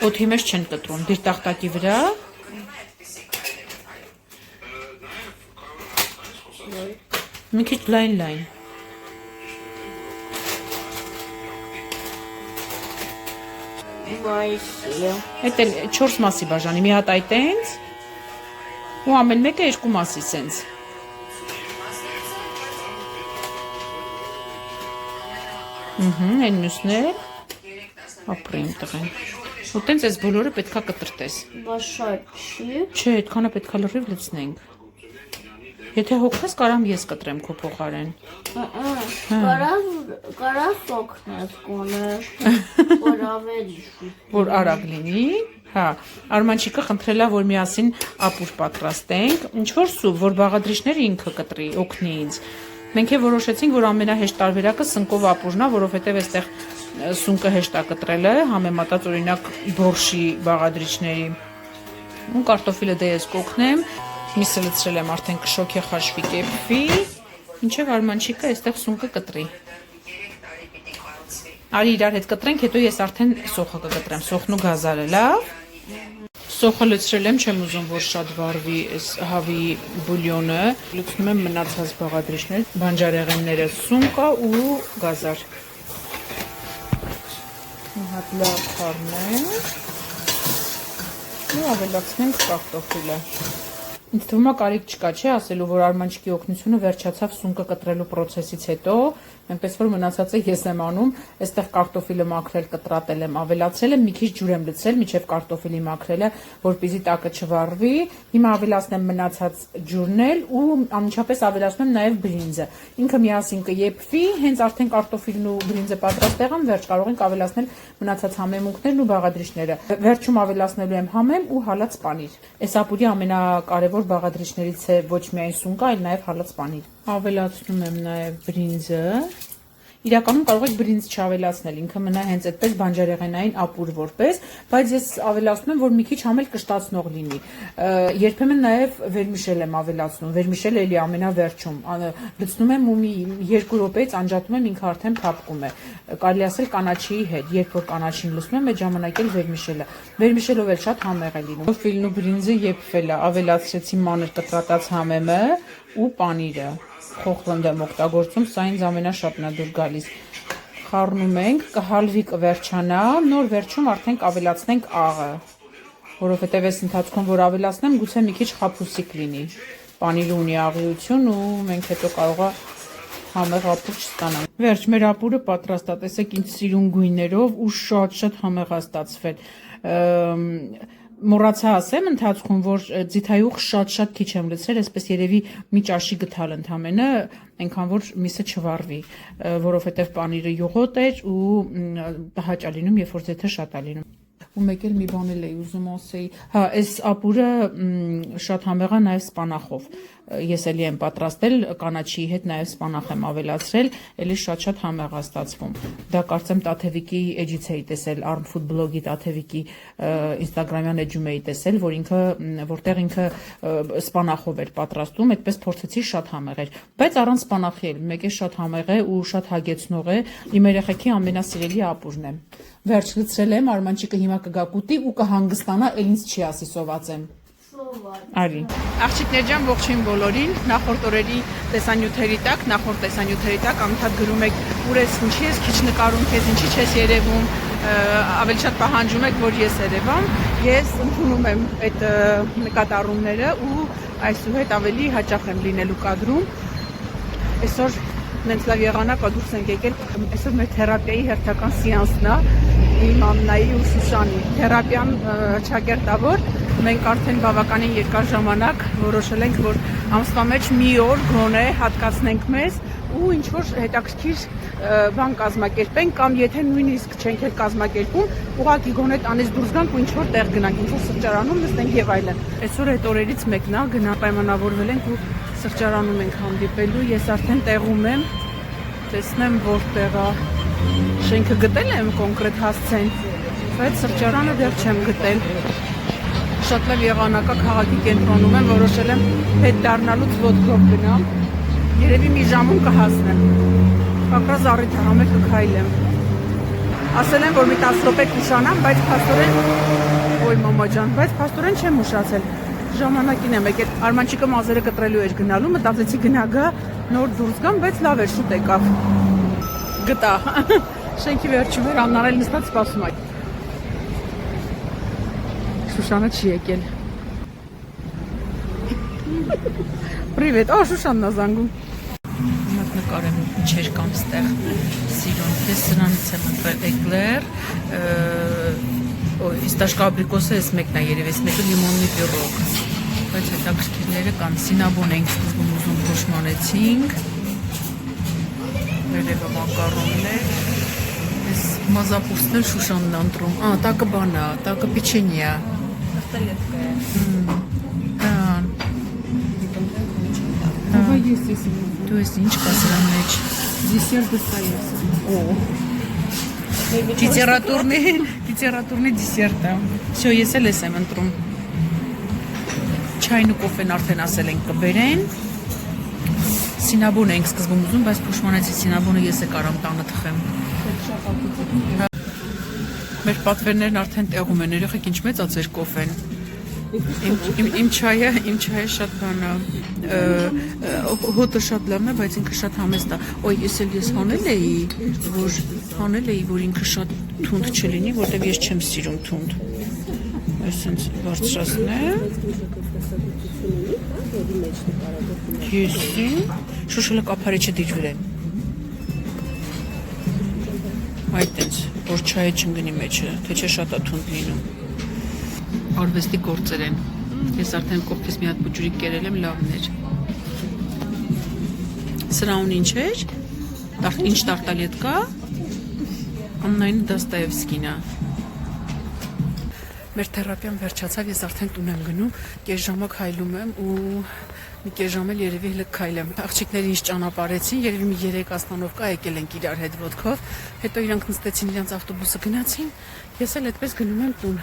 Օդի մեջ չեն կտրում, դիրտախտակի վրա։ Մի քիչ լայն։ Այդ էլ 4 մասի բաժանի, մի հատ այդ էնց, ու ամեն մեկը 2 մասի սենց։ Են մյուսներ, ապրեմ տղեն։ Ու տենց ես բոլորը պետքա կտրտես։ Բայց շատ չի։ Չէ, այդքանը պետքա լրիվ լցնենք։ Եթե հոգնես, կարամ ես կտրեմ քո փոխարեն։ Կարաս օգնես կոնը, որ ավելի շուտ։ Որ արագ լինի։ Հա, Արմանչիկը խնդրել է, որ միասին ապուր պատրաստենք։ Ինչ որ սուպ, որ բաղադրիչները ինքը կտրի, օգնի ինձ։ Մենք է որոշեցինք, որ ամենահեշտ տարբերակը սնկով ապուրն է, որովհետև այստեղ սունկը հեշտ է կտրելը, համեմատած օրինակ բորշի բաղադրիչների։ Ու կարտոֆիլը դե ես կօգնեմ, միսը լցրել եմ արդեն կշոքի խաշվի կեպվի, ինչև Արմանչիկը այստեղ սունկը կտրի։ Արի իրար հետ կտրենք, հետո ես արդեն սոխը կկտրեմ, սոխն ու գազարը, լավ։ Սոխը լցրել եմ, չեմ ուզում, որ շատ վառվի հավի բուլյոնը, լցնում եմ մնացած բաղադրիչներ, բանջարեղենները, սունկա ու գազար։ Մի հատ լավ խառնենք ու ավելացնենք կարտոֆիլը։ Ինձ թվում է կարիք չկա, չէ, ասելու, որ Արմանչիկի օգնությունը վերջացավ սունկը կտրելու պրոցեսից հետո, այնպես որ մնացածը ես եմ անում, այստեղ կարտոֆիլը մաքրել, կտրատել եմ, ավելացրել եմ, մի քիչ ջուր եմ լցրել, մինչև կարտոֆիլի մաքրելը, որպեսզի տակը չվառվի։ Հիմա ավելացնեմ մնացած ջուրն էլ ու անմիջապես ավելացնում եմ նաև բրինձը։ Ինքը միասին կեփվի, հենց արդեն կարտոֆիլն ու բրինձը պատրաստ եղան, վերջ կարող ենք ավելացնել մնացած համեմունքներն ու բաղադրիչները։ Վերջում ավելացնելու եմ համեմ ու հալած պանիր։ Այս ապուրի ամենակարևոր բաղադրիչներից է ոչ միայն սունկը, այլ նաև հալած պանիր։ Ավելացնում եմ նաև բրինձը։ Իրականում կարող եք բրինձ չավելացնել, ինքը մնա հենց այդպես բանջարեղենային ապուր որպես, բայց ես ավելացնում եմ, որ մի քիչ համել կշտացնող լինի։ Երբեմն նաև վերմիշել եմ ավելացնում, վերմիշելը էլի ամենավերջում, լցնում եմ ու մի 2 րոպեից անջատում եմ, ինքը արդեն փափկում է։ Կարելի ասել կանաչիի հետ, երբ որ կանաչին լցնում եմ, այդ ժամանակ էլ վերմիշելը։ Վերմիշելով էլ շատ համեղ է լինում։ Կարտոֆիլն ու բրինձը եփվել է, ավելացրեցի մանր կտրատած համեմը ու պանիրը։ Խոխլնդ եմ օգտագործում, սա ինձ ամենաշատն է դուր գալիս։ Խառնում ենք, կհալվի կվերջանա, նոր վերջում արդեն կավելացնենք աղը, որովհետև այս ընթացքում որ ավելացնեմ, գուցե մի քիչ խաբուսիկ լինի։ Պանիրը ունի աղիություն ու մենք հետո կարող է համեղ ապուր չստանանք։ Վերջ, մեր ապուրը պատրաստ է, տեսեք ինձ սիրուն գույներով ու շատ համեղ է ստացվել։ Մոռացա ասեմ ընթացքում, որ ձիթայուղ շատ քիչ եմ լցրել, այսպես երևի մի ճաշի գթալ ընդամենը, այնքան որ միսը չվառվի, որովհետև պանիրը յուղոտ էր ու հաճ է լինում, երբ որ ձեթը շատ է լինում։ Ու մեկ էլ մի բան էլ էի ուզում ասեի, հա, այս ապուրը շատ համեղ է նաև սպանախով։ Ես էլի եմ պատրաստել կանաչիի հետ նաև սպանախ եմ ավելացրել, էլի շատ համեղ է ստացվում։ Դա կարծեմ Տաթևիկի էջից էի տեսել, Arm Food Blog-ի Տաթևիկի Instagram-յան էջում էի տեսել, որտեղ ինքը սպանախով էր պատրաստում, այդպես փորձեցի, շատ համեղ էր, բայց առանց սպանախի էլ, մեկ է շատ համեղ է ու շատ հագեցնող է, իմ երեխեքի ամենասիրելի ապուրն է։ Վերջ լցրել եմ, Արմանչիկը հիմա կգա կուտի ու կհանգստանա, էլ ինձ չի ասի սոված եմ։ Արի։ Աղջիկներ ջան, ողջույն բոլորին, նախորդ օրերի տեսանյութերի տակ անընդհատ գրում եք, ուր ես, ինչի ես քիչ նկարում քեզ, ինչի չես երևում, ավելի շատ պահանջում եք, որ ես երևամ, ես ընդունում եմ այդ նկատառումները ու այսուհետ ավելի հաճախ եմ լինելու կադրում։ Այսօր նենց լավ եղանակ դուրս ենք եկել, այսօր մեր թերապիայի հերթական սեանսն է, իմ Աննայի ու Սուսանի թերապիան չակերտավոր, մենք արդեն բավականին երկար ժամանակ որոշել ենք, որ ամսվա մեջ մի օր գոնե հատկացնենք մեզ ու ինչ որ հետաքրքիր բան կազմակերպենք կամ եթե նույնիսկ չենք էլ կազմակերպում, ուղղակի գոնե տանից դուրս գանք ու ինչ որ տեղ գնանք, ինչ որ սրճարանում նստենք եւ այլն։ Այսօր այդ օրերից մեկն է, գնա պայմանավորվել ենք ու սրճարանում ենք հանդիպելու, ես արդեն տեղում եմ, տեսնեմ որտեղ է։ Շենքը գտել եմ կոնկրետ հասցեն, բայց սրճարանը դեռ չեմ գտել։ Շատ լավ եղանակա քաղաքի կենտրոնում եմ, որոշել եմ հետ դառնալուց ոտքով գնամ, երևի մի ժամում կհասնեմ, պակրազ առիթ համել կքայլեմ։ ասել են, որ մի 10 րոպե կուշանամ, բայց փաստորեն, ոյ մամա ջան, բայց փաստորեն չեմ ուշացել։ Ժամանակին եմ եկել, Արմանչիկը մազերը կտրելու էր գնալու, մտածեցի գնա գա, նոր դուրս գամ, բայց լավ էր, շուտ եկավ։ Գտա։ Շենքի վերջում էր, Աննան էլ նստած սպասում է։ Շուշանը չի եկել։ Պրիվետ, Շուշանն է զանգում։ Նկարեմ ինչեր կամ ստեղ սիրուն։ Ես սրանից եմ ընտրել էկլեր, ֆիստաշկա աբրիկոսը էս մեկն է երևի, էս մեկը լիմոնի պյուրոկ։ Բայց հետաքրքիրները կան, սինաբոն ենք սկզբում ուզում փոշմանեցինք։ Վերևը մակարոններ։ Էս մազապուստներ Շուշանն է ընտրում։ Տակը բան է, տակը պիչենյա։ Դու ես ինչ կա սրա մեջ։ Десерт Достоевский. Լիտերատուրնի դիսերտը։ Всё, ես էլ եմ ընտրում։ Չայն ու կոֆեն արդեն ասել ենք կբերեն։ Սինաբոն ենք սկզբում ուզում, բայց փոշմանեցի սինաբոնը ես է կարամ տանը թխեմ։ Մեր պատվերներն արդեն տեղում են, երեխեք ինչ մեծ է ձեր կոֆեն։ Իմ չայը շատ բան է, հոտը շատ լավն է, բայց ինքը շատ համեստ է։ Ոյ, ես հանել էի, որ ինքը շատ թունդ չլինի, որտև ես չեմ սիրում թունդ։ Ես ինձ բարձրացնեմ։ Եսի, շուշելը կապարիչը դիջվրեն։ Այդ ինձ, որ չայը չնգնի մեջը, թե չէ շատ է թունդ լինում։ Արվեստի գործեր են։ Ես արդեն կողքից մի հատ բուջուրիկ կերել եմ, լավն էր։ Սրաուն ինչ էր։ Ինչ տարտալետ կա։ Աննային Դոստոևսկին է։ Մեր թերապիան վերջացավ, ես արդեն տուն եմ գնում, կես ժամը քայլում եմ ու մի կես ժամ էլ երևի հլը քայլեմ։ Աղջիկները ինձ ճանապարհեցին, երևի մի 3 աստանովկա եկել ենք իրար հետ ոտքով, հետո իրանք նստեցին իրանց ավտոբուսը գնացին, ես էլ այդպես գնում եմ տուն։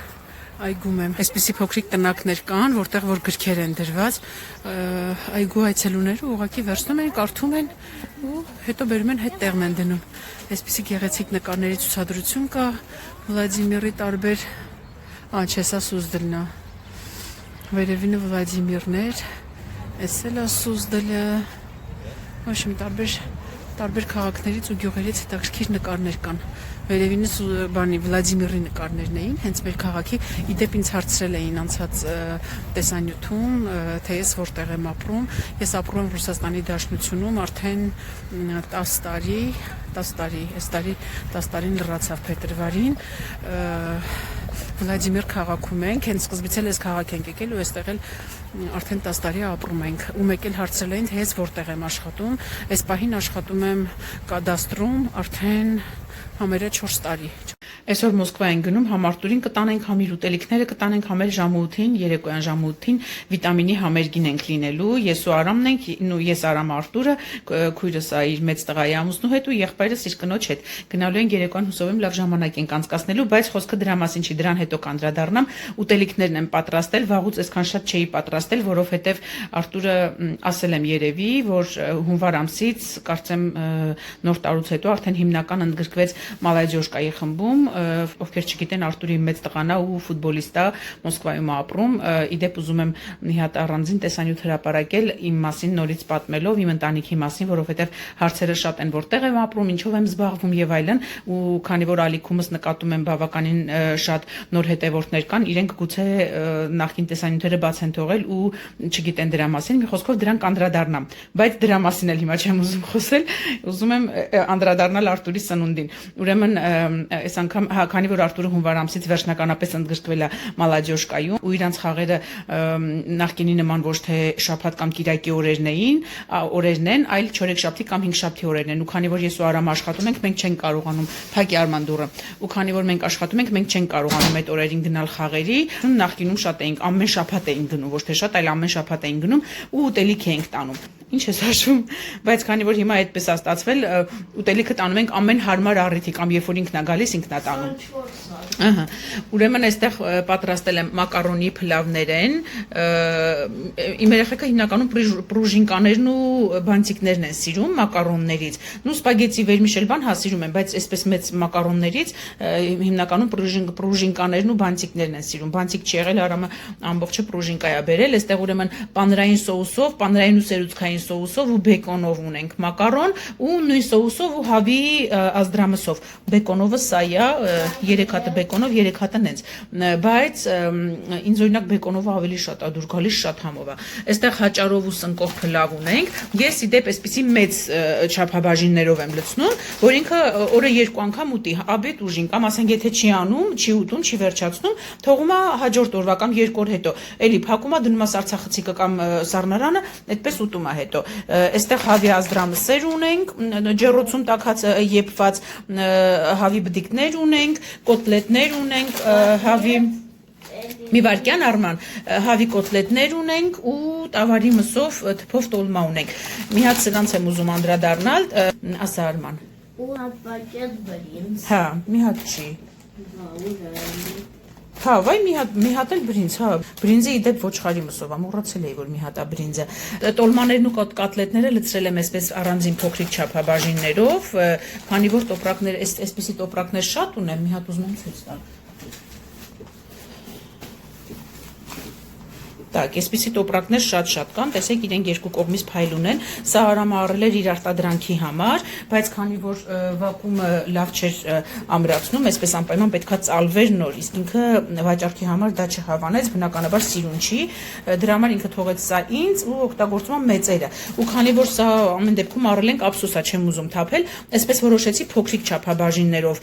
Այգում եմ։ Այսպիսի փոքրիկ տնակներ կան, որտեղ որ գրքեր են դրված, այգու այցելուները ուղղակի վերցնում են, կարդում են ու հետո բերում են հետ տեղն են դնում։ Այսպիսի գեղեցիկ նկարների ցուցադրություն կա, Վլադիմիրի տարբեր, չէ, սա Սուզդելն է։ Վերևինը Վլադիմիրներ, էս էլ է Սուզդելը։ Ոչմ տարբեր քաղաքներից ու գյուղերից հետաքրքիր նկարներ կան։ Վերևինս բանի Վլադիմիրի նկարներն էին, հենց մեր քաղաքի իդեպ ինձ հարցրել էին անցած տեսանյութում, թե ես որտեղ եմ ապրում։ Ես ապրում եմ Ռուսաստանի Դաշնությունում արդեն 10 տարին լրացավ փետրվարին։ Վլադիմիր քաղաքում ենք, հենց սկզբից էլ այս քաղաք ենք եկել ու այստեղ էլ արդեն 10 տարի ապրում ենք։ Ու մեկ էլ հարցրել էին, թե ես որտեղ եմ աշխատում։ Այս պահին աշխատում եմ կադաստրում արդեն համարյա 4 տարի։ Այսօր Մոսկվա են գնում, համարտուրին կտանենք համիր ուտելիքները, կտանենք համեր ժամը 8-ին, երեկոյան ժամը 8-ին վիտամինի համերգին ենք լինելու։ Ես ու Արամն ենք, ես Արամ Արտուրը, քույրս է իր մեծ տղայի ամուսնու հետ ու եղբայրս իր կնոջ հետ։ Գնալու են երեկոյան հուսով եմ լավ ժամանակ ենք անցկացնելու, բայց խոսքը դրա մասին չի, դրան հետո կանդրադառնամ։ Ուտելիքներն եմ պատրաստել, վաղուց այսքան շատ չէի պատրաստել, որովհետև Արտուրը ասել եմ երևի, որ հունվար ամսից, կարծեմ նոր տարուց հետո արդեն հիմնական ընդգրկվեց Մալադյոշկայի խմբում, ովքեր չգիտեն, Արտուրի մեծ տղան է ու ֆուտբոլիստ է, Մոսկվայում ապրում։ Իդեպ ուզում եմ մի հատ առանձին տեսանյութ հրապարակել իմ մասին նորից պատմելով, իմ ընտանիքի մասին, որովհետև հարցերը շատ են, որտեղ եմ ապրում, ինչով եմ զբաղվում եւ այլն, ու քանի որ ալիքումս նկատում եմ բավականին շատ նոր հետևորդներ կան, իրենք գուցե նախկին տեսանյութերը բաց են թողել ու չգիտեն դրա մասին, մի խոսքով դրան կանդրադառնամ, բայց դրա մասին էլ հիմա չեմ ուզում խոսել, ուզում եմ անդրադառնալ Արտուրի սնունդին։ Ուրեմն այս անգամ քանի որ Արտուրը հունվար ամսից վերջնականապես ընդգրկվել է Մալադյոշկայում ու իրանց խաղերը նախկինի նման ոչ թե շաբաթ կամ կիրակի օրերն են, այլ չորեքշաբթի կամ հինգշաբթի օրերն են։ Ու քանի որ ես ու Արամը աշխատում ենք, մենք չենք կարողանում փակի Արման դուռը։ Ու քանի որ մենք աշխատում ենք, մենք չենք կարողանում այդ օրերին գնալ խաղերի։ Նախկինում շատ էինք, ամեն շաբաթ էինք գնում, ոչ թե շատ, այլ ամեն շաբաթ էինք գնում ու ուտելիք էինք տանում։ Ինչ ես հաշվում, բայց քանի որ հիմա այդպես է ստացվել, ուտելիքը տանում ենք ամեն հարմար առիթի կամ երբ որ ինքն է գալիս, ինքն է տանում։ Ահա։ Ուրեմն այստեղ պատրաստել եմ մակարոնի փլավներ են։ Իմ երեխեքը հիմնականում պրուժինկաներն ու բանտիկներն են սիրում մակարոններից։ Նու սպագետի վերմիշել բան հա սիրում են, բայց այսպես մեծ մակարոններից հիմնականում պրուժինկաներն ու բանտիկներն են սիրում։ Բանտիկ չի եղել, Արամը ամբողջը պրուժինկա է բերել, այստեղ ուրեմն պանրային սոուսով, պանրային ու սերուցքային սոուսով ու բեկոնով ունենք մակարոն ու նույն սոուսով ու հավի ազդրամսով։ Բեկոնովը սա է, 3 հատը բեկոնով, 3 հատը նենց։ Բայց ինձ օրինակ բեկոնովը ավելի շատ է դուր գալիս, շատ համով է։ Այստեղ հաճարով ու սնկով փլավ ունենք։ Ես իդեպ այսպեսի մեծ չափաբաժիններով եմ լցնում, որ ինքը օրը 2 անգամ ուտի, обед ուժին կամ ասենք եթե չի անում, չի ուտում, չի վերջացնում, թողում է հաջորդ օրվա կամ 2 օր հետո։ Էլի փակում է դնում է սարցախցիկը կամ սառնարանը, այդպես ուտում է հետո։ Այստեղ հավի ազդրամսեր ունենք, ջեռոցում տաքած եփված հավի բդիկներ ունենք, կոտլետներ ունենք, հավի մի վարքյան Արման, հավի կոտլետներ ունենք ու տավարի մսով թփով տոլմա ունենք։ Մի հատ սրանց եմ ուզում անդրադառնալ, ասա Արման։ Ու հատ պակետ բրինձ։ Հա, մի հատ չի։ Հա, վայ մի հատ էլ բրինձ, հա, բրինձը իդեպ ոչխարի մսով, ամոռացել էի որ մի հատ է բրինձը։ Տոլմաներն ու կոտլետները լցրել եմ այսպես առանձին փոքրիկ չափաբաժիններով, քանի որ տոպրակներ, այսպեսի տոպրակներ շատ ունեմ, մի հատ ուզում եմ ցույց տալ։ Так, այսպիսի տոպրակներ շատ կան, տեսեք իրենք երկու կողմից փայլ ունեն, սա Արամը առել էր իր արտադրանքի համար, բայց քանի որ վակուումը լավ չէր ամրացնում, այսպես անպայման պետքա ծալվեր նոր, իսկ ինքը վաճառքի համար դա չհավանեց, բնականաբար սիրուն չի, դրա համար ինքը թողեց սա ինձ ու օգտագործում եմ մեծերը։ Ու քանի որ սա ամեն դեպքում առել ենք ափսոսա չեմ ուզում թափել, այսպես որոշեցի փոքրիկ չափաբաժիններով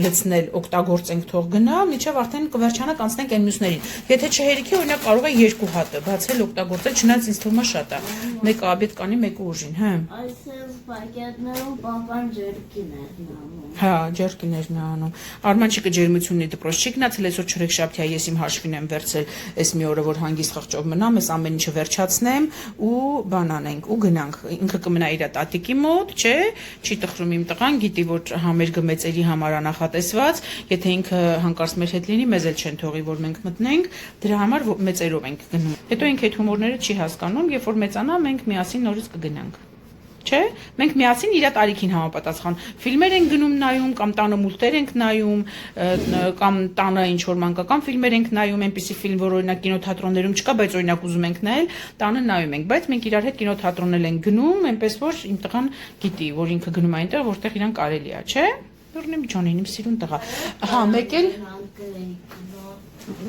լցնել, օգտագործենք թող գնա, միջև արդեն կվերջանա կանցնենք այն մյուսներին։ Եթե չհերիքի, օրինակ կարող է 2 հատը բացել օգտագործել, չնայած ինձ թվում է շատ է։ Մեկը обед կանի, մեկը ուժին, հա։ Այսպես պակետներում պապան ջերկիներն անում։ Հա, ջերկիներն անում։ Արմանչիկը ջերմությունի դպրոց չի գնացել, այսօր չորեքշաբթի է, ես իմ հաշվին եմ վերցել այս մի օրը, որ հանգիստ խղճով մնամ, ես ամեն ինչը վերջացնեմ ու բան անենք ու գնանք։ Ինքը կմնա իր տատիկի մոտ, չէ, չի տխրում իմ տղան, գիտի որ համերգը մեծերի համար է նախատեսված, եթե ինքը հանկարծ մեր հետ լինի, մեզ էլ չեն թողի որ մենք մտնենք, դրա համար մեծերով ենք գնում։ Հետո ինքը այդ հումորները չի հասկանում, երբ որ մեծանա, մենք միասին նորից կգնանք։ Չէ, մենք միասին իր տարիքին համապատասխան ֆիլմեր ենք գնում նայում կամ տանը մուլտեր ենք նայում կամ տանը ինչ որ մանկական ֆիլմեր ենք նայում, այնպիսի ֆիլմ, որ օրինակ կինոթատրոններում չկա, բայց օրինակ ուզում ենք նայել, տանը նայում ենք, բայց մենք իրար հետ կինոթատրոններ ենք գնում, այնպես որ իմ տղան գիտի, որ ինքը գնում է այնտեղ, որտեղ իրան կարելի է, չէ։ Դուրնեմ ջանին, իմ սիրուն տղա։ Հա, մեկ էլ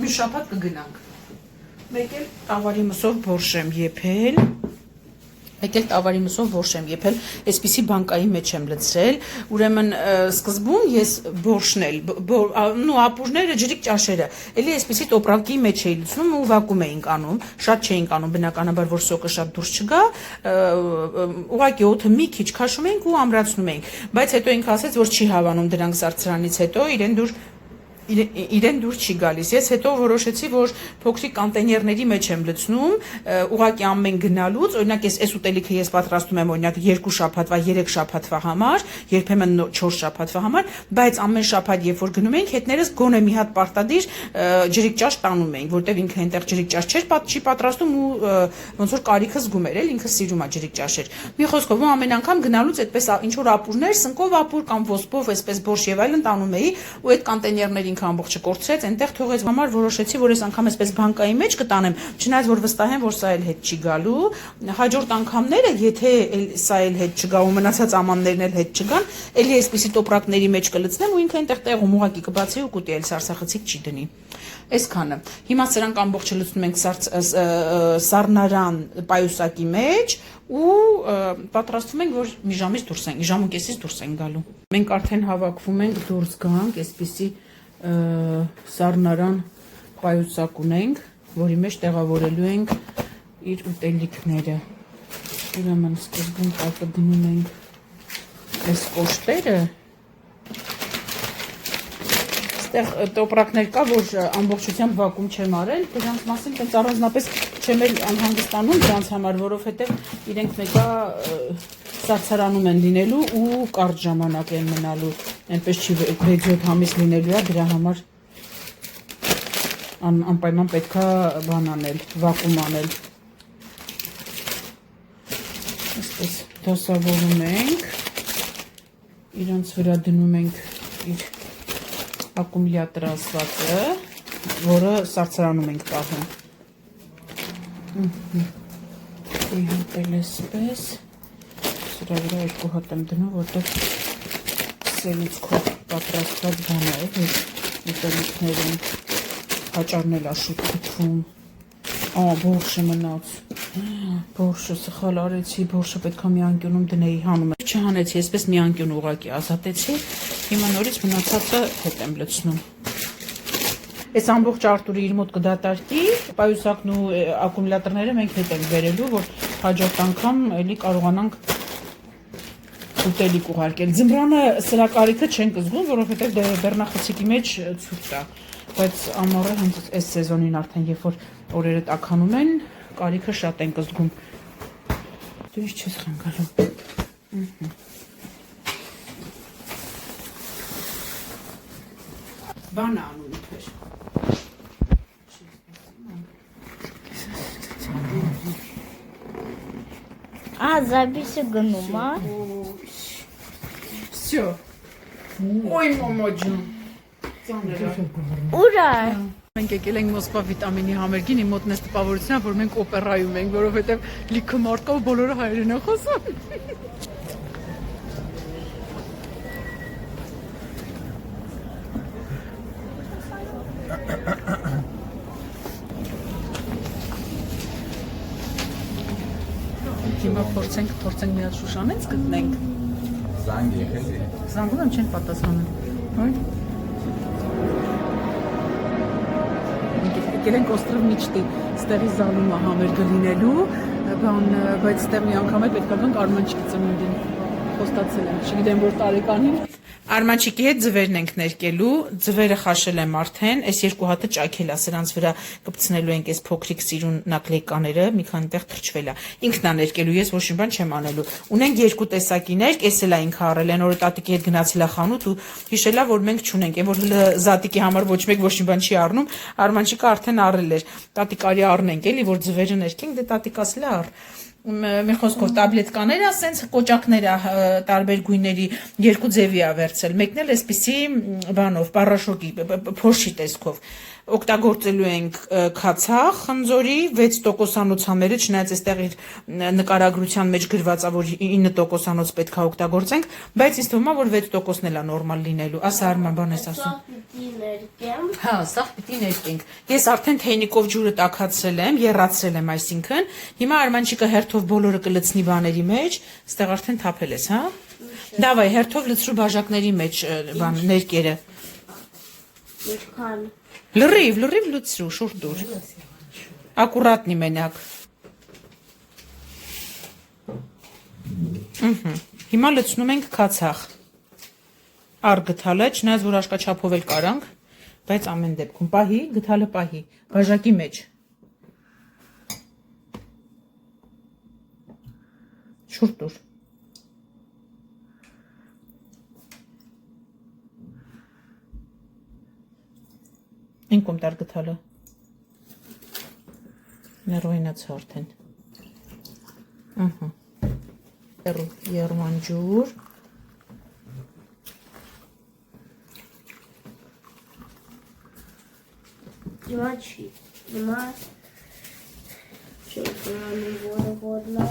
մի շաբաթ կգնանք։ Մեկ էլ տավարի մսով բորշ եմ եփել, այսպիսի բանկայի մեջ եմ լցրել, ուրեմն սկզբում ես բորշն էլ, նու ապուրները, ջրիկ ճաշերը, էլի այսպիսի տոպրակի մեջ էի լցնում ու վակում էինք անում, շատ չէինք անում, բնականաբար որ սոկը շատ դուրս չգա, ուղղակի օդը մի քիչ քաշում էինք ու ամրացնում էինք, բայց հետո ինքը ասեց, որ չի հավանում դրանք սարցրանից հետո, իրեն դուր չի գալիս։ Ես հետո որոշեցի, որ փոքրիկ կոնտեյներների մեջ եմ լցնում, ուղղակի ամեն գնալուց, օրինակ այս ուտելիքը ես պատրաստում եմ օրինակ 2 շաբաթվա, 3 շաբաթվա համար, երբեմն 4 շաբաթվա համար, բայց ամեն շաբաթ երբ որ գնում ենք, հետներս գոնե մի հատ պարտադիր ջրիկ ճաշ տանում ենք, որտեվ ինքը այնտեղ ջրիկ ճաշ չի պատրաստում ու ոնց որ կարիքը զգում էր, ինքը սիրում է ջրիկ ճաշեր։ Մի խոսքով ու ամեն անգամ գնալուց այդպես ինչ որ ապուրներ, սնկով ապուր կամ ոսպով, այսպես բորշ եւ այլն տանում էի ու այդ կոնտեյներների ինքը ամբողջը կորցրեց, այնտեղ թողեց համար որոշեցի, որ այս անգամ այսպես բանկայի մեջ կտանեմ, չնայած որ վստահ եմ, որ սա էլ հետ չի գալու, հաջորդ անգամները, եթե սա էլ հետ չգա ու մնացած ամաններն էլ հետ չգան, էլի այսպիսի տոպրակների մեջ կլցնեմ ու ինքը այնտեղ տեղում ուղակի կբացի ու կուտի էլ սարսախցիկ չի դնի։ Այսքանը։ Հիմա սրանք ամբողջը լցնում ենք սառնարան պայուսակի մեջ ու պատրաստվում ենք, որ մի ժամից դուրս ենք, ժամ ու կեսից դուրս ենք գալու։ Մենք արդեն հավաքվում ենք դուրս գանք, այսպիսի սառնարան պայուսակ ունենք, որի մեջ տեղավորելու ենք իր ուտելիքները։ Ուրեմն սկզբում տակը դնում ենք այս կոշտերը, Այստեղ տոպրակներ կա, որ ամբողջությամբ վակուում չեմ արել, դրանց մասին տենց առանձնապես չեմ էլ անհանգստանում դրանց համար, որովհետև իրենք մեկա սարսարանում են լինելու ու կարճ ժամանակ են մնալու, այնպես չի 6-7 ամիս լինելու է, դրա համար անպայման պետքա բան անել, վակուում անել։ Այսպես դասավորում ենք, իրանց վրա դնում ենք իր ակումուլյատոր ասվածը, որը սարսարանում ենք պահում։ Իհապել էսպես, սրա վրա երկու հատ եմ դնում, որտեղ սելուցքով պատրաստված բան է, ուտելիքներ են, հաճարն էլ աշուտ գտվում, բորշը մնաց, բորշը սխալ արեցի, բորշը պետքա մի անկյունում դնեի հանում եմ, չհանեցի, այսպես մի անկյուն ուղակի ազատեցի, հիմա նորից մնացածը հետ եմ լցնում։ Այս ամբողջ Արտուրը իր մոտ կդատարկի, պայուսակն ու ակումուլյատորները մենք հետ ենք բերելու, որ հաջորդ անգամ էլի կարողանանք ուտելիք ուղարկել։ Ձմռանը սրա կարիքը չենք զգում, որովհետև բեռնախցիկի մեջ ցուրտ է, բայց ամառը հենց այս սեզոնին արդեն երբ որ օրերը տաքանում են, կարիքը շատ ենք զգում։ Դու ինչ չես խանգարում։ Բան անում իբր։ Записи գնում, ա։ Всё. Ой, մամա ջան։ Ուրա։ Մենք եկել ենք Մոսկվա վիտամինի համերգին, իմ մոտ նես տպավորությունն է, որ մենք օպերայում ենք, որովհետև լիքը մարդ կա ու բոլորը հայերեն են խոսում։ Հիմա փորձենք մի հատ շուշանից գտնենք։ Զանգ եղել է։ Զանգում եմ չեն պատասխանում։ Ոյ։ Եկել ենք Օստրով Միչտի, ստեղի զալումը համերգը լինելու, բայց ստեղ մի անգամ էլ պետք է գանք Արմանչիկի ծնունդին։ Խոստացել եմ, չգիտեմ որ տարեկանին։ Արմանչիկի հետ ձվերն ենք ներկելու, ձվերը խաշել եմ արդեն, այս երկու հատը ճաքել է, սրանց վրա կպցնելու ենք այս փոքրիկ սիրուն նակլեկաները, մի քանի տեղ թրջվել է։ Ինքն է ներկելու, ես ոչ մի բան չեմ անելու։ Ունենք երկու տեսակի ներկ, էս էլ է ինքը առել են, օրը տատիկի հետ գնացել է խանութ ու հիշել է, որ մենք չունենք, այն որ զատիկի համար ոչ մեկ ոչ մի բան չի առնում, Արմանչիկը արդեն առել էր։ Տատիկ արի առնենք, էլի որ ձվերը ներկենք, դե տատիկ ասել է առ։ Մի խոսքով տաբլետկաները, ասենց կոճակները տարբեր գույների երկու ձևի է վերցել, մեկն էլ այսպիսի բանով, պարաշոկի, փոշի տեսքով, օգտագործելու ենք քացախ խնձորի 6% համերը, չնայած այստեղ իր նկարագրության մեջ գրված է, որ 9% պետք է օգտագործենք, բայց ինձ թվում է, որ 6%-ն էլ է նորմալ լինելու, ասա Արման, բան ես ասում։ Պիտի ներկեմ։ Հա, սա պիտի ներկենք։ Ես արդեն թեյնիկով ջուրը տաքացրել եմ, եռացրել եմ, այսինքն, հիմա Արմանչիկը հերթով բոլորը կլցնի բաների մեջ, այստեղ արդեն թափել ես, հա։ Դավայ, հերթով լցրու բաժակների մեջ բան ներկերը։ Ինչքան։ Լրիվ լցրու, շուտ դուր։ Ակուրատնի մենակ։ Հիմա լցնում ենք քացախ։ Առ գթալը, չնայած որ աշկաչափով էլ կարանք, բայց ամեն դեպքում պահի, գթալը պահի, բաժակի մեջ։ Շուտ դուր։ Ինքում տար գթալը։ Ներոյնաց արդեն։ Երման ջուր։ Հիմա չի։ Հիմա չի որը որնա։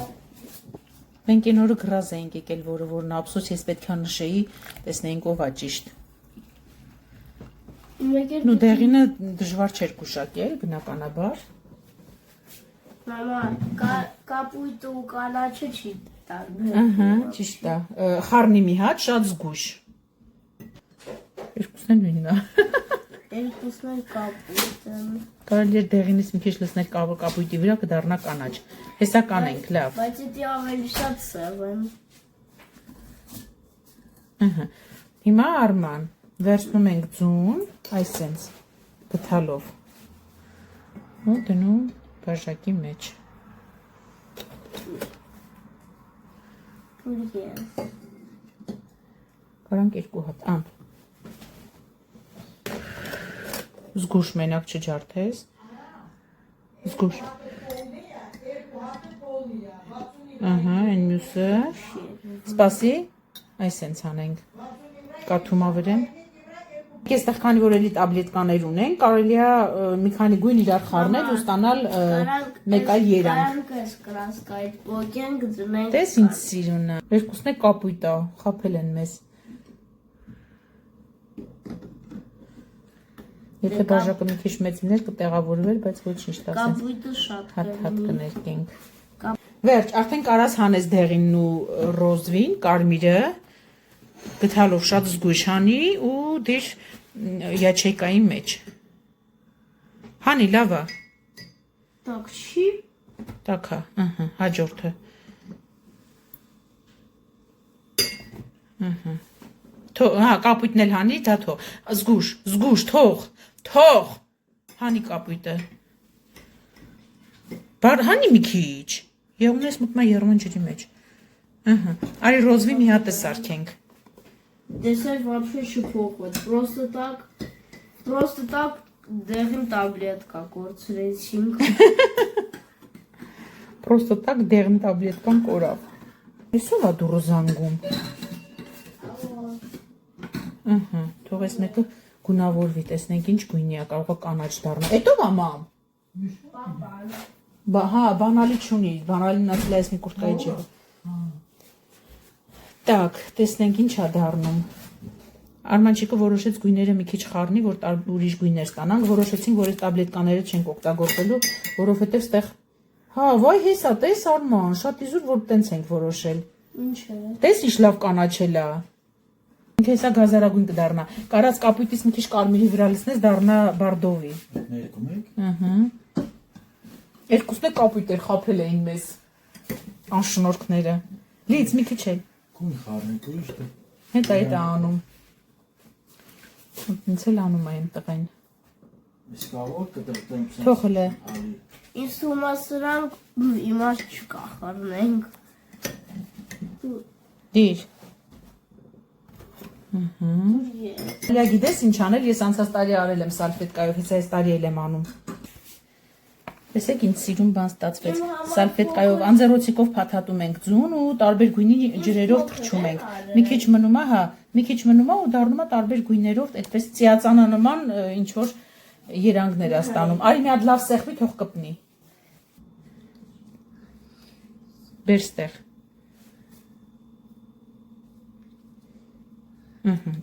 Մենք այն օրը գրազ էինք եկել, որը որն ափսոս ես պետք է նշեի, տեսնեինք ով ա ճիշտ։ Նու դեղինը դժվար չէր կուշակել, բնականաբար։ Մամա, կապույտը ու կանաչը չի տարբեր։ Ճիշտ է։ Խառնի մի հատ, շատ զգույշ։ Երկուսն են նույնն է։ Երկուսն էլ կապույտ են։ Կարելի է դեղինից մի քիչ լցնել կապույտի վրա կդառնա կանաչ։ Հեսա կանենք, լավ։ Բայց դա ավելի շատ սև են։ Հիմա Արման, Վերցնում ենք ձուն, այսենց գթալով։ Ու դնում բաժակի մեջ։ Yes. Կարանք երկու հատ, զգուշ մենակ չջարդես, զգուշ, են մյուսը, սպասի, այսենց անենք, կաթում ավերեմ, կեստեղ քանի որ էլի տաբլետկաներ ունենք, կարելի է մի քանի գույն իրար խառնել ու ստանալ մեկ այլ երանգ։ Կարանք ես կրասկայդ պոկենք ձմենք։ Տես ինձ սիրունը, երկուսն է կապույտ է, խապել են մեզ։ Եթե բաժակը մի քիչ մեծ լիներ կտեղավորվեր, բայց ոչինչ տա սենց Կապույտը շատ հատ կներկենք։ Վերջ, արդեն կարաս հանես դեղինն ու ռոզվին, կարմիրը, գթալով շատ զգույշ հանի ու դիր յաչեյկայի մեջ։ Հանի, լավ է։ Տակ չի։ Տակա, հաջորդը։ Հա, կապույտն էլ հանի, դա թող, զգուշ, թող, հանի կապույտը, հանի մի քիչ, եղուն ես մտմա եղման ջրի մեջ, արի ռոզվի մի հատ է սարքենք, Դեսեր вообще չփոխվեց, просто так դեղին տաբլետկա կորցրեցինք, Պրոստո տակ դեղն տաբլետկան կորավ, Այսով է դուրը զանգում, թող ես մեկը գունավորվի, տեսնենք ինչ գույնի է, կարող է կանաչ դառնա, էտով է մամ, հա, բանալի չունի, բանալին ասել այս մի կուրտկայի ջեղը, տակ, տեսնենք ինչ է դառնում, Արմանչիկը որոշեց գույները մի քիչ խառնի, որ ուրիշ գույներ ստանանք, որոշեցինք, որ այս տաբլետկաները չենք օգտագործելու, որովհետև ստեղ, հա, վայ հեսա, տես Արման, շատ իզուր, որ տենց ենք որոշել, ինչ է, տես ինչ լավ կանաչել է, ինքը հեսա գազարագույն կդառնա, կարած կապույտից մի քիչ կարմիրի վրա լցնես դառնա բարդովի, երկուսն է կապույտ էր խապել էին մեզ, անշնորքները, լից մի քիչ է, հետա այդ անում, ինձ էլ անում այն տղեն, թողել է, ինձ թվում է սրանք իմաց չկա խառնենք, դիր, Իա գիտես ինչ անել, ես անցած տարի արել եմ սալֆետկայով, հեսա այս տարի էլ եմ անում, տեսեք ինչ սիրուն բան ստացվեց, սալֆետկայով, անձեռոցիկով փաթաթում ենք ձուն ու տարբեր գույնի ջրերով թխչում ենք, մի քիչ մնում է, հա, մի քիչ մնում է ու դառնում է տարբեր գույներով, այդպես ծիածանանման ինչ-որ երանգներ է ստանում, արի մի հատ լավ սեղմի, թող կպնի, բեր ստեղ,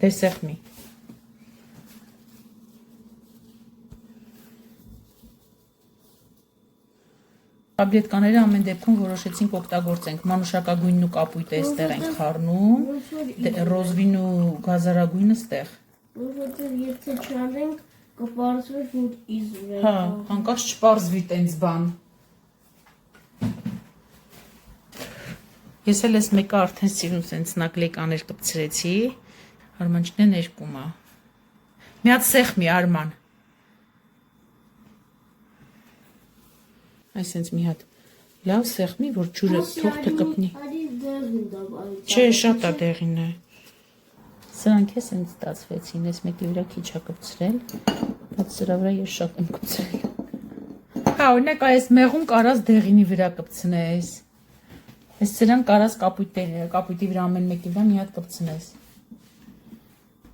դե սեղմի, Տաբլետկաները ամեն դեպքում որոշեցինք օգտագործենք, մանուշակագույնն ու կապույտը այստեղ ենք խառնում, ռոզվին ու գազարագույնը ստեղ, որովհետև եթե չանենք կպարզվի, որ իզուր է, հա, հանկարծ չպարզվի տենց բան, ես էլ ես մեկը արդեն սիրուն սենց նակլեկաներ կպցրեցի, Արմանչիկն է ներկում է, մի հատ սեղմի Արման, այսենց մի հատ լավ սեղմի, որ ջուրը թուղթը կպնի, չէ, շատ է դեղին է, սրանք ես ինձ ստացվեցին, ես մեկի վրա քիչ է կպցրել, բայց սրա վրա ես շատ եմ կպցրել, հա, օրինակ այս մեղուն կարաս դեղինի վրա կպցնես, այս սրան կարաս կապույտի վրա ամեն մեկի վրա մի հատ կպցնես,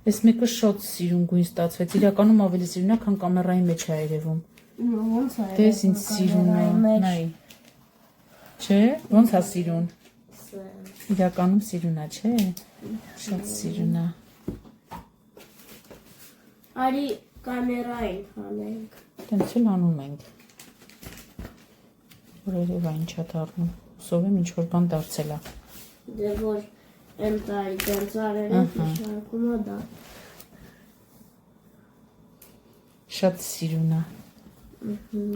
այս մեկը շատ սիրուն գույն ստացվեց, իրականում ավելի սիրուն է, քան կամերայի մեջ է երևում, Դես ինձ սիրուն է, նայ, չէ, ոնց է սիրուն, իրականում սիրուն է, չէ, շատ սիրուն է, Արի կամերային հանենք, տենց էլ անում ենք, որ երևա ինչ է դառնում, ուսով եմ ինչ-որ բան դարձել է, դե որ են տարի տենց արել ենք, շարքում է դա, շատ սիրուն է,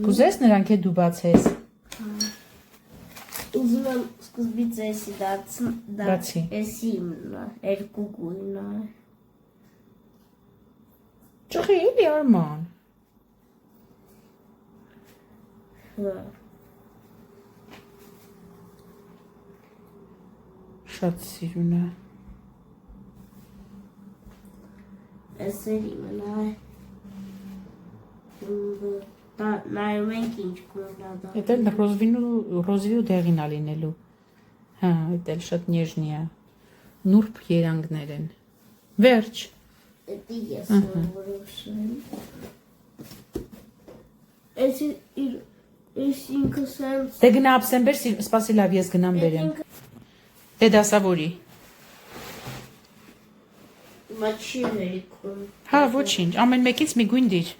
կուզես նրանք է դու բացես, ուզում եմ սկզբից էսի Բացի. էսի իմնա, երկու գույնա, Ճոխի էլի Արման։ Շատ սիրուն է։ Էսերի մնա։ Նայում ենք ինչ կորնադա։ Էդ էլ ռոզվինու դեղին ա լինելու։ Հա, էդ էլ շատ նեժնի է։ Նուրբ երանգներ են։ Վերջ։ Էդի ես որոշեմ։ Էս ինքը սենց։ Դե գնա ապսեմբեր, սպասի լավ, ես գնամ բերեմ։ Դե դասավորի։ Մաչի հերիքում։ Հա, ոչինչ, ամեն մեկից մի գույն դիր։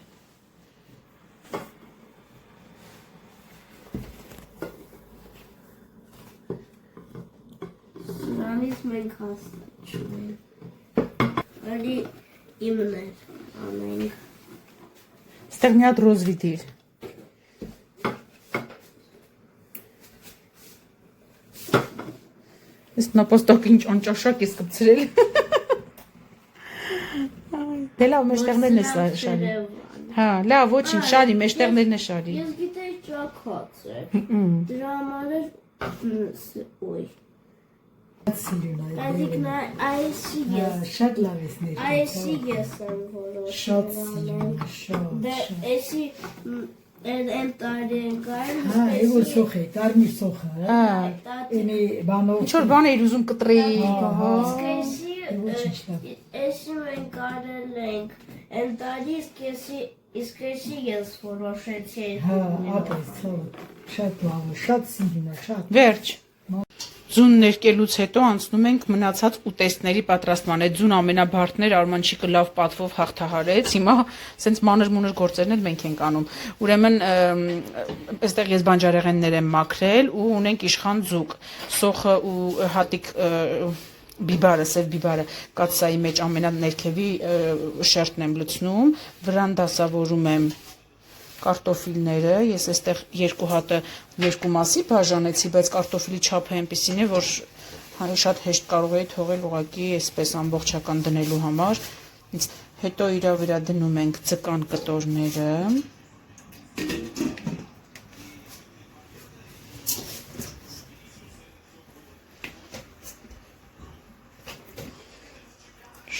Սրանից մենք հաստաչում Ալի իմներ անենք։ Ստեղ մի հատ ռոզվի դիր։ Ես նապոստոք ինչ անճաշակ ես կպցրել։ Դե լավ, մեջտեղներն է շարի։ Հա, լավ, ոչինչ, շարի, մեջտեղներն է շարի։ Ես գիտեի ճակած է։ Դրա համար էր ոյ։ Այսինքն այսի ես։ Շատ լավ ես ներկայացնում։ Այսի ես եմ որոշել։ Շատ սիրուն, շատ։ Դե այսի են տարին կայր։ Հա, εγώ սոխ է, կարմիր սոխ է։ Հա, Ինի բանով։ ինչ որ բան էիր ուզում կտրեի։ Այսի մենք կարել ենք են տարի իսկ այսի ես որոշեցի։ Հա, ապես, շատ լավ է, շատ սիրուն է, շատ։ Վերջ։ Ձուն ներկելուց հետո անցնում ենք մնացած ուտեստների պատրաստման։ Այդ ձուն ամենաբարդներ Արմանչիկը լավ պատվով հաղթահարեց։ Հիմա սենց մանր-մունր գործերն էլ մենք ենք անում։ Ուրեմն այստեղ ես բանջարեղեններ եմ մաքրել ու ունենք իշխան ձուկ։ Սոխը ու հատիկ բիբարը, սև բիբարը կաթսայի մեջ ամենաներքևի շերտն եմ լցնում, վրան դասավորում եմ կարտոֆիլները, ես այստեղ երկու հատը երկու մասի բաժանեցի, բայց կարտոֆիլի չափը այնպեսին է, որ շատ հեշտ կարող էի թողել ուղղակի այսպես ամբողջական դնելու համար։ Հետո իրա վրա դնում ենք ձկան կտորները։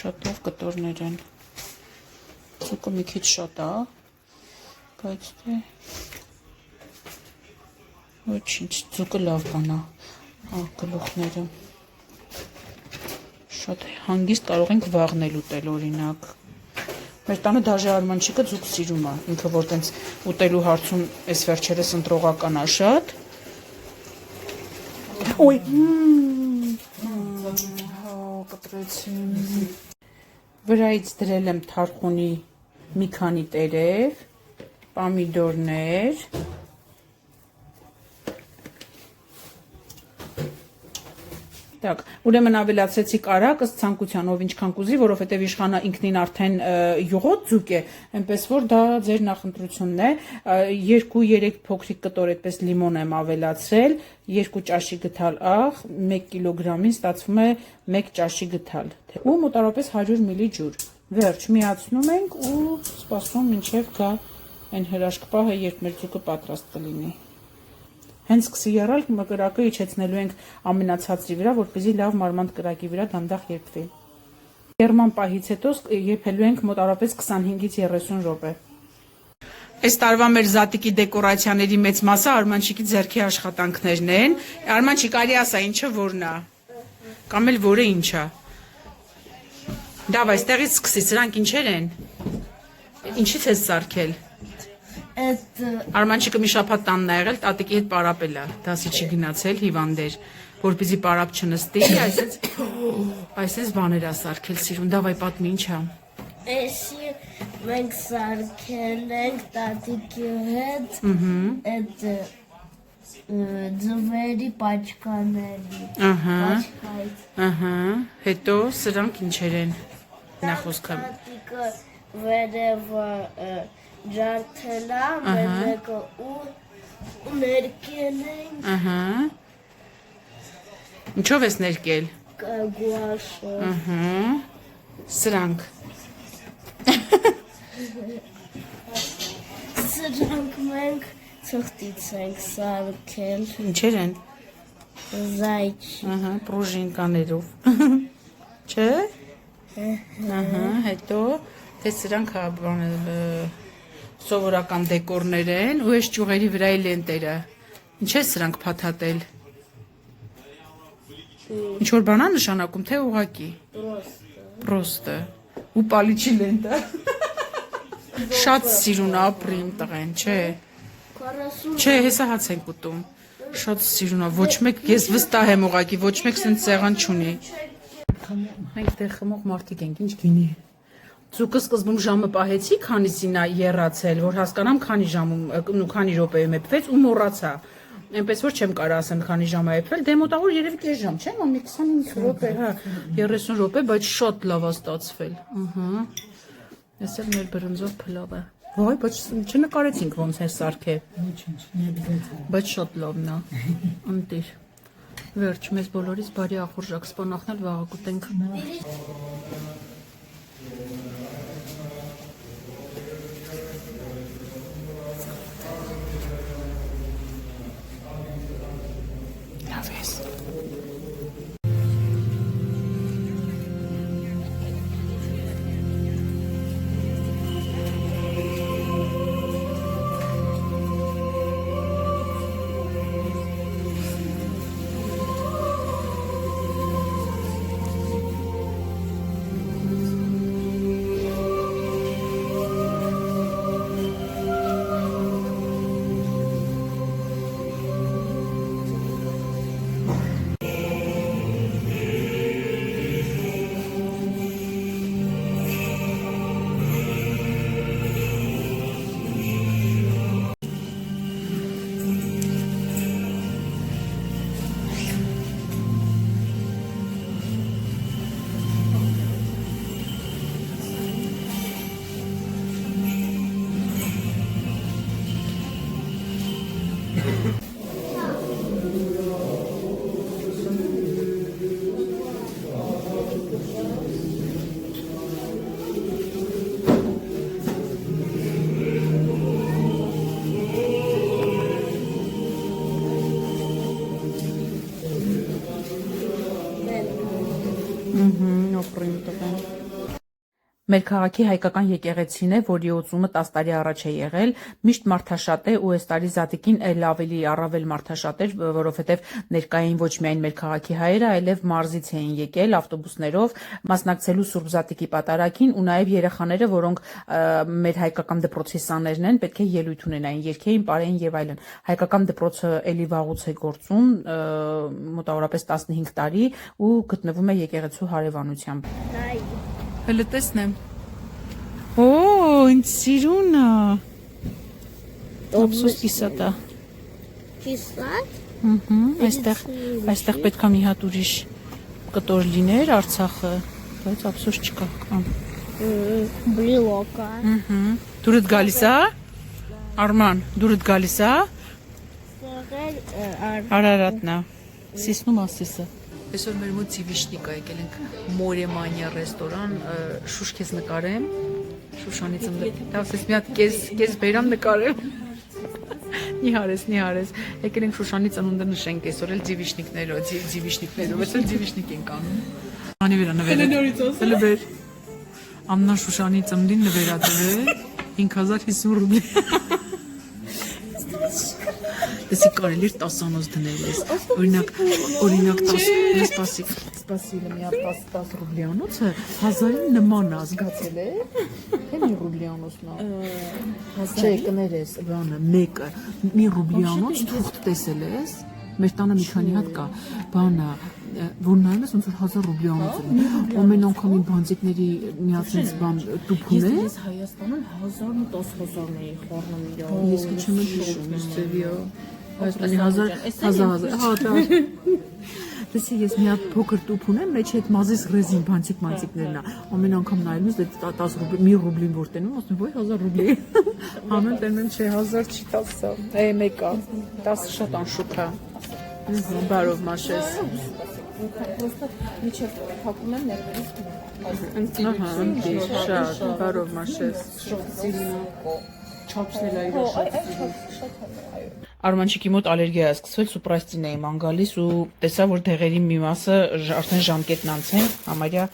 Շատ լավ կտորներ են։ Ձուկը մի քիչ շատ է, բայց դե ոչինչ, ձուկը լավ բան է, գլուխները։ Շատ հանգիստ կարող ենք վաղնել ուտել օրինակ։ Մեր տանը դաժե Արմանչիկը ձուկ սիրում է, ինքը որ տենց ուտելու հարցում այս վերջերս ընտրողական է շատ։ Ոյ, կտրեցին։ Վրայից դրել եմ թարխունի մի քանի տերև, պամիդորներ, Так, ուրեմն ավելացրեցի կարակ ըստ ցանկությանով ինչքան կուզի, որովհետև իշխանը ինքնին արդեն յուղոտ ձուկ է, այնպես որ դա ձեր նախընտրությունն է։ 2-3 փոքրիկ կտոր այդպես լիմոն եմ ավելացրել, 2 ճաշի գթալ աղ, 1 կիլոգրամին ստացվում է 1 ճաշի գթալ ու մոտավորապես 100 մլ ջուր։ Վերջ միացնում ենք ու սպասում մինչև գա այն հրաշք պահը, երբ մեր ձուկը պատրաստ կլինի։ Հենց սկսի եռալ, կրակը իջեցնելու ենք ամենացածրի վրա, որպեսզի լավ մարմանդ կրակի վրա դանդաղ երբվի։ Եռման պահից հետո եփելու ենք մոտավորապես 25-ից 30 րոպե։ Այս տարվա մեր զատիկի դեկորացիաների մեծ մասը Արմանչիկի ձեռքի աշխատանքներն են։ Արմանչիկ, արի ասա, ինչը որն է։ Կամ էլ որը ինչ է։ Դավ, այստեղից սկսի, սրանք ինչեր են։ Ինչից ես սարքել։ Արմանչիկը մի շաբաթ տանն է եղել, տատիկի հետ պարապել է, դասի չի գնացել, հիվանդ էր, որպեսզի պարապ չնստի, այսպես բաներ է սարքել սիրուն, դավայ պատմի ինչ է։ Էսի մենք սարքել ենք տատիկի հետ, այդ ձվերի պաչկաների, պաչկայից։ Հետո սրանք ինչեր են, նախոսքը։ Տատիկը վերևը ջարդելա, մեկը ու ներկել ենք։ Ինչով ես ներկել։ Գուաշը։ Սրանք։ Սրանք մենք ցխտից ենք սարքել, Ինչեր են։ զայջ, Ահա, պրուժինկաներով։ Չէ։ Ահա, հետո թե սրանք սովորական դեկորներ են ու այս ճյուղերի վրայի լենտերը։ Ինչ է սրանք փաթաթել։ Ինչ որ բան է նշանակում, թե ուղակի։ Պրոստը։ Ու պալիչի լենտը։ Շատ սիրուն ապրիմ տղեն, չէ։ 40 Չէ, հեսա հաց ենք ուտում։ Շատ սիրուն է, ոչ մեկ, ես վստահ եմ ուղակի, ոչ մեկ սենց սեղան չունի։ Մենք դեր խմող մարդիկ ենք, ինչ գինի։ Ձուկը սկզբում ժամը պահեցի, քանիսին է եռացել, որ հասկանամ քանի ժամում, քանի րոպեում էփվեց ու մոռացա։ Այնպես որ չեմ կարող ասեմ քանի ժամ է էփվել, դե մոտավոր երևի կես ժամ, չէ՞, մամի 25 րոպե, հա, 30 րոպե, բայց շատ լավ է ստացվել։ Ահա։ Ես էլ մեր բրնձով փլավ է։ Վայ, բայց չնկարեցինք ոնց է սարքե։ Ոչինչ, մի обязательно։ Բայց շատ լավն է։ Ընտիր։ Վերջ, մեզ բոլորիս բարի ախորժակ սպանախնել վաղը կուտենք։ Լավ ես։ Ապրիմ տղեն։ Մեր քաղաքի հայկական եկեղեցին է, որի օծումը 10 տարի առաջ է եղել, միշտ մարդաշատ է ու այս տարի Զատիկին էլ ավելի առավել մարդաշատ էր, որովհետև ներկային ոչ միայն մեր քաղաքի հայերը, այլև մարզից էին եկել ավտոբուսներով, մասնակցելու Սուրբ Զատիկի պատարագին ու նաև երեխաները, որոնք մեր հայկական դպրոցի սաներն են, պետք է ելույթ ունենային, երգեին, պարեին եւ այլն։ Հայկական դպրոցը էլի վաղուց է գործում, մոտավորապես 15 տարի ու գտնվում է եկեղեցու հարևանությամբ։ Հələ տեսնեմ։ Օ, ինձ սիրուն է։ Ափսոս կիսատ է։ Կիսատ։ Այստեղ պետք է մի հատ ուրիշ կտոր լիներ Արցախը, բայց ափսոս չկա։ Բլոկա։ Դուրդ գալիս է։ Արման, դուրդ գալիս է։ Արարատնա։ Սիսնում ասիսը։ Այսօր մեր մոտ Ձիվիշնիկ է եկել ենք Մորեմանիա ռեստորան, շուշ քեզ նկարեմ, Շուշանից դասես մի հատ կես բերամ նկարեմ։ Նիհարես, եկել ենք Շուշանի ծնունդը նշենք այսօր էլ Ձիվիշնիկներով, այսօր Ձիվիշնիկ ենք անում։ Անի վրա նվեր։ Հələ բեր։ Ամնա Շուշանի ծնունդին նվերատվել 5050 ռուբլի։ Դեսի կարելի էր 10 անոց դնել ես, օրինակ 10, սպասիլը մի հատ 10 ռուբլիանոցը 1000-ին նման է, զգացել է, թե մի ռուբլիանոցն է, չէ, կներես, բանը, մեկը, մի ռուբլիանոց թուղթ տեսել ես, մեր տանը մի քանի հատ կա, բանը, որ նայում ես ոնց որ 1000 ռուբլիանոց է, ամեն անգամ իմ բանձիկների միացած բան տուփ ունե։ Ես Հայաստանում 1000-ն ու 10000-ն էի խառնում իրար։ Ես քիչ եմ հիշում, ես ձևիա։ Հայաստանի 1000, հա, դա։ Դեսի ես մի հատ փոքր տուփ ունեմ, մեջ այդ մազես ռեզին բանձիկներն է։ Ամեն անգամ նայում ես, դե 10 ռուբլի, մի ռուբլին որ տենում, ասում ոյ 1000 ռուբլի։ Ամեն տենում չէ 1000 չի 10-ը։ Մեկա 10 շատ անշուք է։ Բարով մաշես։ Պրոստը միջև փակում եմ ներվերից շատ բարով մաշես չափսնել Արմանչիկի մոտ ալերգիա է սկսվել, սուպրաստին էի ման գալիս ու տեսա, որ դեղերի մի մասը արդեն ժամկետն անցեն, համարյա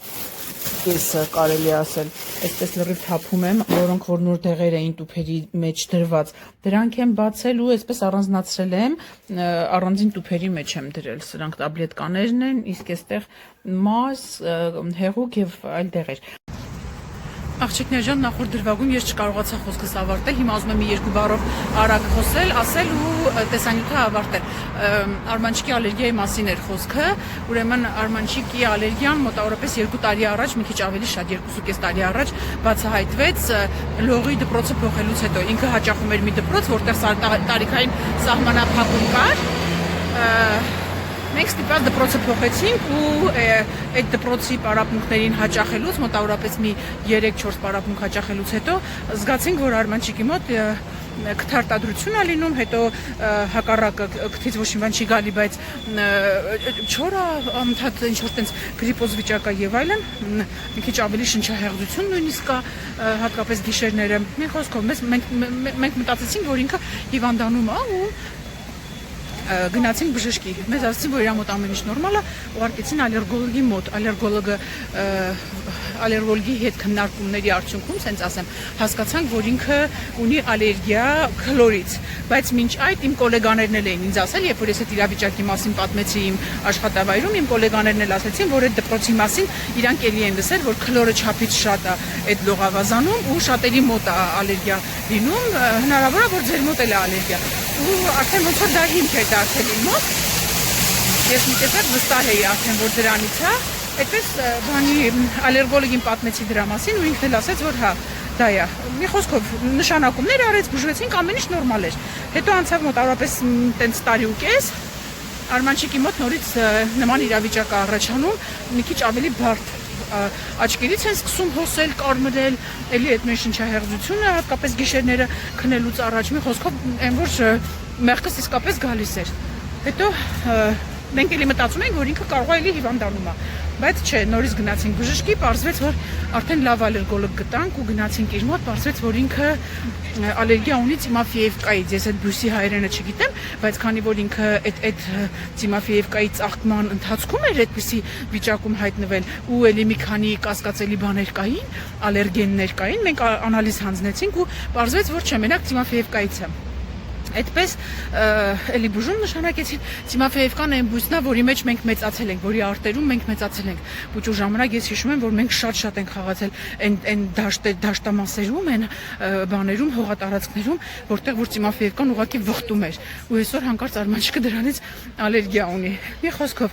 կեսը կարելի ասել, այսպես լրիվ թափում եմ, որոնք որ նոր դեղեր էին տուփերի մեջ դրված, դրանք եմ բացել ու այսպես առանձնացրել եմ, առանձին տուփերի մեջ եմ դրել, սրանք տաբլետկաներն են, իսկ այստեղ մազ, հեղուկ եւ այլ դեղեր։ Աղջիկներ ջան, նախորդ դրվագում ես չկարողացա խոսքս ավարտել, հիմա ուզում եմ մի երկու բառով արագ խոսել, ասել ու տեսանյութը ավարտել։ Արմանչիկի ալերգիայի մասին էր խոսքը, ուրեմն արմանչիկի ալերգիան մոտավորապես 2 տարի առաջ, մի քիչ ավելի շատ 2.5 տարի առաջ բացահայտվեց լողի դպրոցը փոխելուց հետո։ Ինքը հաճախում էր մի դպրոց, որտեղ տարիքային սահմանափակում կար։ Մենք ստիպված դպրոցը փոխեցինք ու այդ դպրոցի պարապմունքներին հաճախելուց մոտավորապես մի 3-4 պարապմունք հաճախելուց հետո զգացինք, որ արմանչիկի մոտ քթարտադրություն է լինում, հետո հակառակը քթից ոչ մի բան չի գալի, բայց չորա ամթաթ ինչ որ տենց գրիպոզ վիճակա եւ այլն, մի քիչ ավելի շնչահեղձություն նույնիսկ կա, հատկապես գիշերները։ Մի խոսքով մենք մտածեցինք, որ ինքը հիվանդանում է ու գնացինք բժշկի։ Մեզ ասացին, որ իր մոտ ամեն ինչ նորմալ է, ուղարկեցին ալերգոլոգի մոտ։ Ալերգոլոգի հետ քննարկումների արդյունքում, ասենց ասեմ, հասկացանք, որ ինքը ունի ալերգիա քլորից, բայց մինչ այդ իմ գոլեգաներն էլ էին ինձ ասել, երբ որ ես այդ իրավիճակի մասին պատմեցի իմ աշխատավայրում, իմ գոլեգաներն էլ ասացին, որ այդ դպրոցի մասին իրանք էլի են լսել, որ քլորը չափից շատ է այդ լողավազանում ու շատերի մոտ է ալերգիա լինում, հնարավոր է, որ ձեր մոտ էլ է ալերգիա։ Ու արդեն ոնց որ դա հիմք է դարձել իմ մոտ։ Ես մի տեսակ վստահ էի արդեն, որ դրանից է։ Այդպես բանի ալերգոլոգին պատմեցի դրա մասին ու ինքն էլ ասաց, որ հա, դա է։ Մի խոսքով նշանակումներ արեց, բուժվեցինք, ամեն ինչ նորմալ էր։ Հետո անցավ մոտավորապես տենց տարի ու կես, Արմանչիկի մոտ նորից նման իրավիճակ է առաջանում, մի քիչ ավելի բարդ աչքերից են սկսում հոսել, կարմրել, էլի այդ նույն շնչահեղձությունը, հատկապես գիշերները քնելուց առաջ, մի խոսքով այն որ մեղքս իսկապես գալիս էր։ Հետո մենք էլի մտածում ենք, որ ինքը կարող է էլի հիվանդանում է, բայց չէ, նորից գնացինք բժշկի, պարզվեց, որ արդեն լավ ալերգոլոգ գտանք ու գնացինք իր մոտ, պարզվեց, որ ինքը ալերգիա ունի ծիմաֆիևկայից, ես այդ բույսի հայերենը չգիտեմ, բայց քանի որ ինքը այդ ծիմաֆիևկայի ծաղկման ընթացքում էր այդպիսի վիճակում հայտնվել ու էլի մի քանի կասկածելի բաներ կային, ալերգեններ կային, մենք անալիզ հանձնեցինք ու պարզվեց, որ չէ, մենակ ծիմաֆիևկայից է։ Այդպես էլի բուժում նշանակեցին ծիմաֆիևկան այն բույսն է, որի մեջ մենք մեծացել ենք, որի արտերում մենք մեծացել ենք։ Բուժու ժամանակ ես հիշում եմ, որ մենք շատ ենք խաղացել այն դաշտամասերում, այն բաներում, հողատարածքներում, որտեղ որ ծիմաֆիևկան ուղղակի վխտում էր։ Ու այսօր հանկարծ արմանչիկը դրանից ալերգիա ունի։ Մի խոսքով,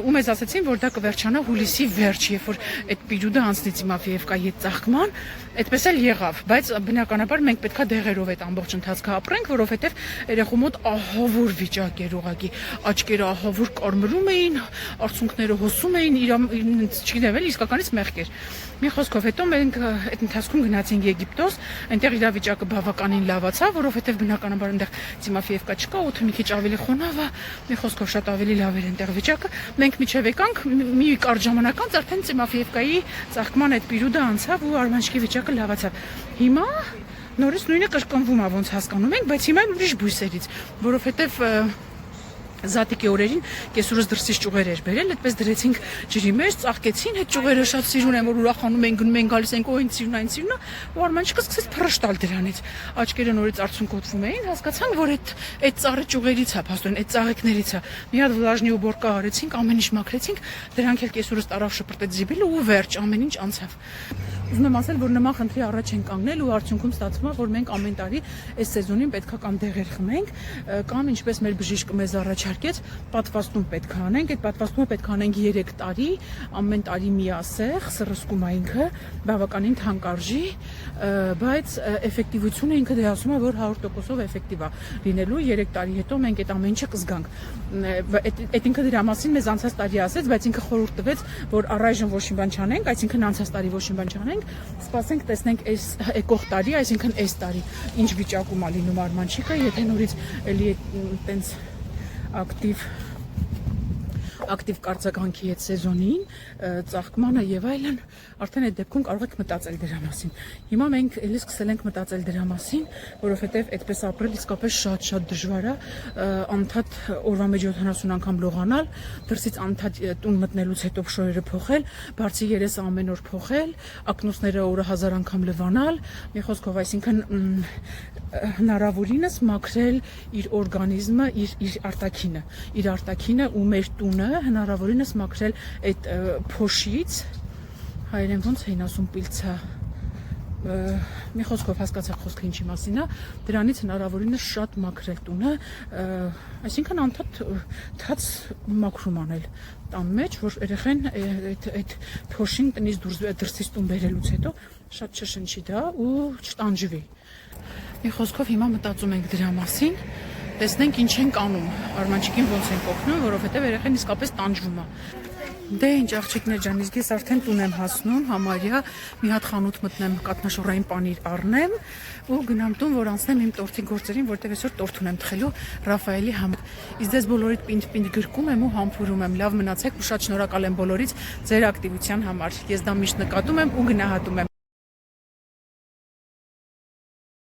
ու մեզ ասացին, որ դա կվերջանա հուլիսի վերջ, երբ որ այդ պիրուդը անցնի ծիմաֆիևկայի ծաղկման, այդպես էլ եղավ, բայց բնականաբար մենք պետքա դեղերով այդ ամբողջ ընթացքը ապրենք, որովհետև երեխու մոտ ահավոր վիճակ էր ուղղակի, աչքերը ահավոր կարմրում էին, արցունքները հոսում էին, չգիտեմ, իսկականից մեղք էր։ Մի խոսքով հետո մենք այդ ընթացքում գնացինք Եգիպտոս, այնտեղ իրավիճակը բավականին լավացավ, որովհետև բնականաբար այնտեղ ծիմաֆիևկա չկա, օդը մի քիչ ավելի խոնավ է, մի խոսքով շատ ավելի լավ էր այնտեղ վիճակը։ Մենք միջև եկանք, մի կարճ ժամանակ անց արդեն ծիմաֆիևկայի ծաղկման այդ պիրուդը անցավ ու արմանչիկի վիճակը լավացավ։ Հիմա նորից նույնը կրկնվում է, ոնց հասկանում ենք, բայց հիմա ուրիշ բույսերից, որովհետև Զատիկի օրերին կեսուրս դրսից ճյուղեր էր բերել, այդպես դրեցինք ջրի մեջ, ծաղկեցին, այդ ճյուղերը շատ սիրուն են, որ ուրախանում են, գնում են, գալիս են, օ, ինձ սիրուն, այն սիրուն է, ու արմանչիկը սկսեց փռշտալ դրանից։ Աչքերը նորից արցունքոտվում էին, հասկացանք, որ այդ ծառը ճյուղերից է, փաստորեն, այդ ծաղիկներից է։ Մի հատ վլաժնի ու բորկա արեցինք, ամեն ինչ մաքրեցինք, դրանք էլ կեսուրս տարավ շպրտեց զիբիլը ու վերջ, ամեն ինչ անցավ։ Ուզում եմ ասել, որ նման խնդրի առաջ են կանգնել ու արդյունքում ստացվում է, որ մենք ամեն տարի այս սեզոնին պետքա կամ դեղեր խմենք, կամ ինչպես մեր բժիշկը մեզ առաջարկեց, պատվաստում պետք է անենք, այդ պատվաստումը պետք է անենք 3 տարի, ամեն տարի միասեղ, սրսկում է ինքը, բավականին թանկարժի, բայց էֆեկտիվությունը ինքը դե ասում է, որ 100%-ով էֆեկտիվ է լինելու, 3 տարի հետո մենք այդ ամեն ինչը կզգանք։ Այդ ինքը դրա մասին մեզ անցած տարի ասեց, բայց ինքը խորհուրդ տվեց, որ առայժմ ոչ մի բան չանենք, այսինքն անցած տարի ոչ մի բան չանենք, սպասենք, տեսնենք այս եկող տարի, այսինքն այս տարի ինչ վիճակում է լինում արմանչիկը, եթե նորից էլի տենց ակտիվ ակտիվ կարծականքի հետ սեզոնին, ծաղկմանը եւ այլն, արդեն այդ դեպքում կարող եք մտածել դրա մասին։ Հիմա մենք էլի սկսել ենք մտածել դրա մասին, որովհետեւ այդպես ապրել իսկապես շատ դժվար է, անդադ օրվա մեջ 70 անգամ լողանալ, դրսից անդադ տուն մտնելուց հետո փշորերը փոխել, բարձի երեսը ամեն օր փոխել, ակնոցները օրը 1000 անգամ լվանալ, մի խոսքով, այսինքն հնարավորինս մաքրել իր օրգանիզմը, իր արտաքինը ու մեր տունը հնարավորինս մաքրել այդ փոշից, հայերեն ոնց էին ասում պիլցա, մի խոսքով հասկացաք խոսքը ինչի մասին է, դրանից հնարավորինս շատ մաքրել տունը, այսինքն անդադ թաց մաքրում անել տան մեջ, որ երեխեն այդ փոշին տնից դրսից տուն բերելուց հետո շատ չշնչի դա ու չտանջվի։ Մի խոսքով հիմա մտածում ենք դրա մասին, տեսնենք ինչ ենք անում, Արմանչիկին ոնց ենք օգնում, որովհետև երեխան իսկապես տանջվում է։ Դե ինչ աղջիկներ ջան, իսկ ես արդեն տուն եմ հասնում, համարյա մի հատ խանութ մտնեմ, կատնաշորային պանիր առնեմ ու գնամ տուն, որ անցնեմ իմ տորթի գործերին, որտեղ այսօր տորթ ունեմ թխելու Ռաֆայելի համար։ Իսկ դες բոլորիդ պինդ գրկում եմ ու համբուրում եմ։ Լավ մնացեք ու շատ շնորհակալ եմ բոլորից ձեր ակտիվության համար։ Ես դա միշտ նկատում եմ ու գնահատում եմ։